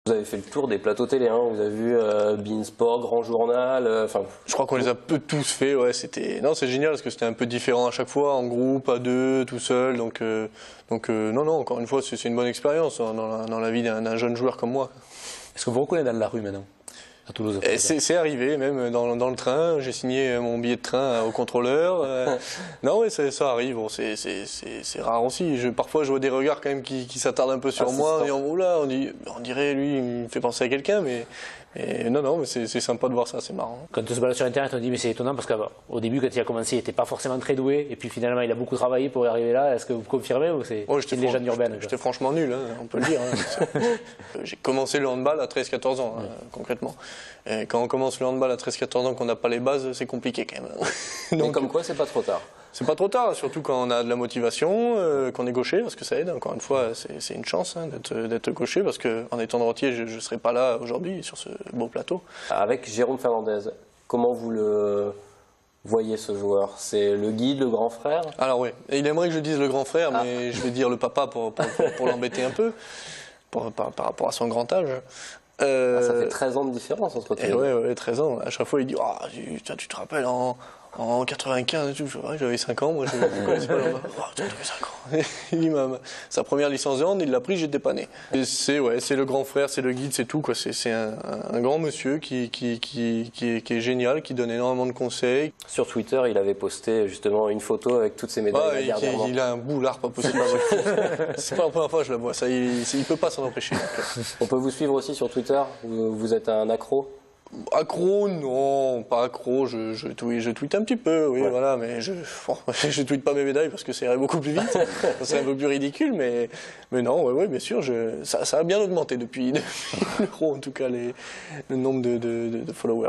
Vous avez fait le tour des plateaux télé, hein. Vous avez vu Beansport, Grand Journal, enfin... Je crois qu'on les a peu tous faits, ouais, non, c'est génial parce que c'était un peu différent à chaque fois, en groupe, à deux, tout seul, donc non, encore une fois, c'est une bonne expérience dans la vie d'un jeune joueur comme moi. Est-ce que vous reconnaissez dans la rue maintenant, à Toulouse? C'est arrivé, même dans le train, j'ai signé mon billet de train au contrôleur. Non, oui, ça arrive, bon, c'est rare aussi. Parfois, je vois des regards quand même qui s'attardent un peu sur moi, et on dirait, lui, il me fait penser à quelqu'un, mais non, mais c'est sympa de voir ça, c'est marrant. Quand on se balade sur Internet, on dit mais c'est étonnant parce qu'au début, quand il a commencé, il n'était pas forcément très doué, et puis finalement, il a beaucoup travaillé pour y arriver là. Est-ce que vous confirmez ou c'est une légende urbaine? J'étais franchement nul, hein, on peut le dire. Hein. J'ai commencé le handball à 13-14 ans, hein, concrètement. Et quand on commence le handball à 13-14 ans, qu'on n'a pas les bases, c'est compliqué quand même. Donc, comme quoi, c'est pas trop tard. C'est pas trop tard, surtout quand on a de la motivation, qu'on est gaucher, parce que ça aide. Encore une fois, c'est une chance hein, d'être gaucher, parce qu'en étant droitier, je ne serais pas là aujourd'hui sur ce beau plateau. Avec Jérôme Fernandez, comment vous le voyez ce joueur? C'est le guide, le grand frère? Alors oui, il aimerait que je dise le grand frère, mais je vais dire le papa pour l'embêter un peu, par rapport à son grand âge. Ça fait 13 ans de différence entre tous les deux. Ouais, 13 ans. À chaque fois, il dit tu te rappelles en 95 et tout, j'avais 5 ans, moi je connaissais pas le tu avais 5 ans. Il dit, sa première licence de hand, il l'a pris, j'étais pas né. C'est le grand frère, c'est le guide, c'est tout, quoi. C'est un grand monsieur qui est génial, qui donne énormément de conseils. Sur Twitter, il avait posté justement une photo avec toutes ses médailles. Il a un boulard pas possible. C'est pas la première fois que je la vois, ça, il peut pas s'en empêcher. On peut vous suivre aussi sur Twitter, vous êtes un accro? Accro, non, pas accro, je tweete un petit peu, oui, ouais. Voilà, mais je tweete pas mes médailles parce que ça irait beaucoup plus vite, c'est un peu plus ridicule, mais non, ouais, bien sûr, ça a bien augmenté depuis l'Euro, en tout cas, le nombre de followers.